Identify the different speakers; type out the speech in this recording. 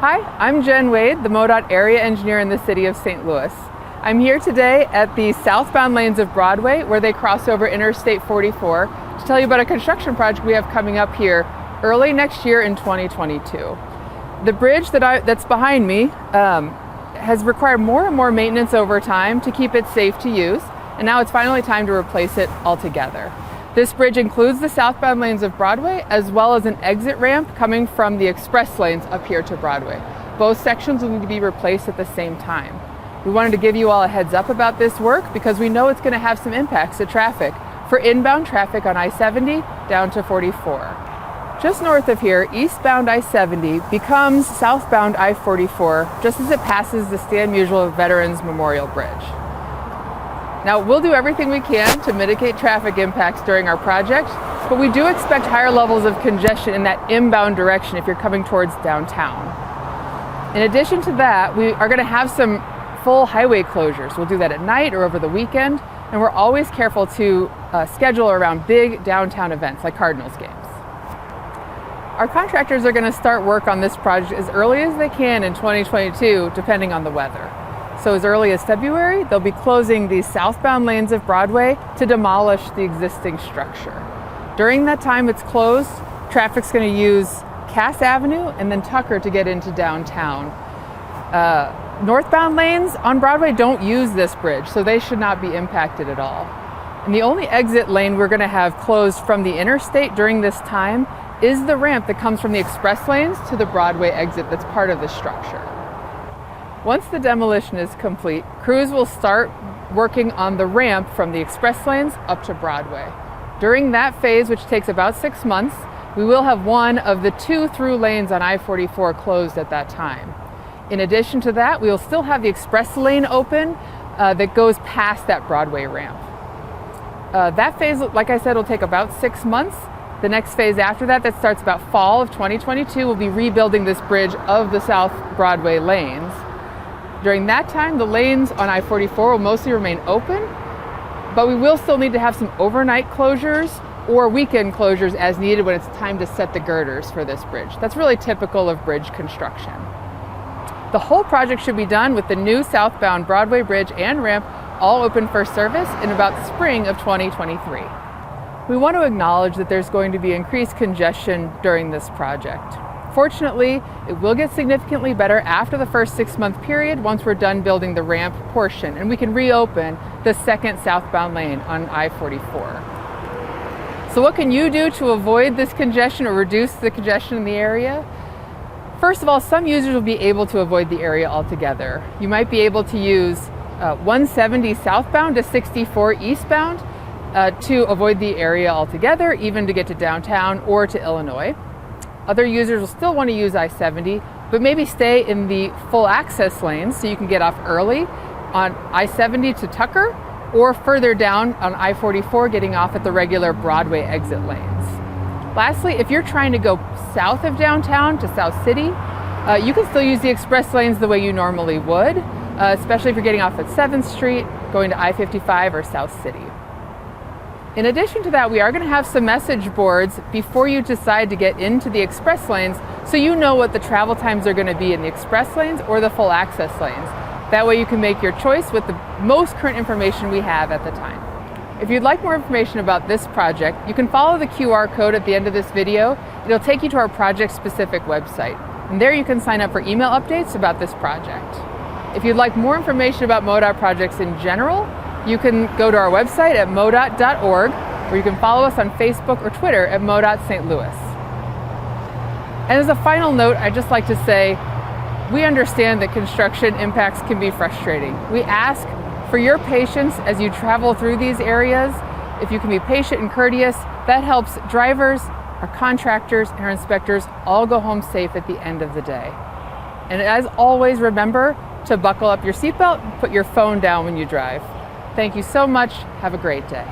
Speaker 1: Hi, I'm Jen Wade, the MoDOT area engineer in the city of St. Louis. I'm here today at the southbound lanes of Broadway where they cross over Interstate 44 to tell you about a construction project we have coming up here early next year in 2022. The bridge that's behind me has required more and more maintenance over time to keep it safe to use, and now it's finally time to replace it altogether. This bridge includes the southbound lanes of Broadway as well as an exit ramp coming from the express lanes up here to Broadway. Both sections will need to be replaced at the same time. We wanted to give you all a heads up about this work because we know it's going to have some impacts to traffic for inbound traffic on I-70 down to 44. Just north of here, eastbound I-70 becomes southbound I-44 just as it passes the Stan Musial Veterans Memorial Bridge. Now, we'll do everything we can to mitigate traffic impacts during our project, but we do expect higher levels of congestion in that inbound direction if you're coming towards downtown. In addition to that, we are going to have some full highway closures. We'll do that at night or over the weekend, and we're always careful to schedule around big downtown events like Cardinals games. Our contractors are going to start work on this project as early as they can in 2022, depending on the weather. So as early as February, they'll be closing the southbound lanes of Broadway to demolish the existing structure. During that time it's closed, traffic's going to use Cass Avenue and then Tucker to get into downtown. Northbound lanes on Broadway don't use this bridge, so they should not be impacted at all. And the only exit lane we're going to have closed from the interstate during this time is the ramp that comes from the express lanes to the Broadway exit that's part of the structure. Once the demolition is complete, crews will start working on the ramp from the express lanes up to Broadway. During that phase, which takes about 6 months, we will have one of the 2 through lanes on I-44 closed at that time. In addition to that, we will still have the express lane open that goes past that Broadway ramp. That phase, like I said, will take about 6 months. The next phase after that starts about fall of 2022, we'll be rebuilding this bridge of the South Broadway lanes. During that time, the lanes on I-44 will mostly remain open, but we will still need to have some overnight closures or weekend closures as needed when it's time to set the girders for this bridge. That's really typical of bridge construction. The whole project should be done with the new southbound Broadway bridge and ramp all open for service in about spring of 2023. We want to acknowledge that there's going to be increased congestion during this project. Fortunately, it will get significantly better after the first 6-month period once we're done building the ramp portion and we can reopen the second southbound lane on I-44. So what can you do to avoid this congestion or reduce the congestion in the area? First of all, some users will be able to avoid the area altogether. You might be able to use 170 southbound to 64 eastbound to avoid the area altogether, even to get to downtown or to Illinois. Other users will still want to use I-70, but maybe stay in the full access lanes so you can get off early on I-70 to Tucker or further down on I-44 getting off at the regular Broadway exit lanes. Lastly, if you're trying to go south of downtown to South City, you can still use the express lanes the way you normally would, especially if you're getting off at 7th Street, going to I-55 or South City. In addition to that, we are going to have some message boards before you decide to get into the express lanes so you know what the travel times are going to be in the express lanes or the full access lanes. That way you can make your choice with the most current information we have at the time. If you'd like more information about this project, you can follow the QR code at the end of this video. It'll take you to our project-specific website. And there you can sign up for email updates about this project. If you'd like more information about MoDOT projects in general, you can go to our website at modot.org, or you can follow us on Facebook or Twitter at MoDOT St. Louis. And as a final note, I'd just like to say, we understand that construction impacts can be frustrating. We ask for your patience as you travel through these areas. If you can be patient and courteous, that helps drivers, our contractors, and our inspectors all go home safe at the end of the day. And as always, remember to buckle up your seatbelt and put your phone down when you drive. Thank you so much. Have a great day.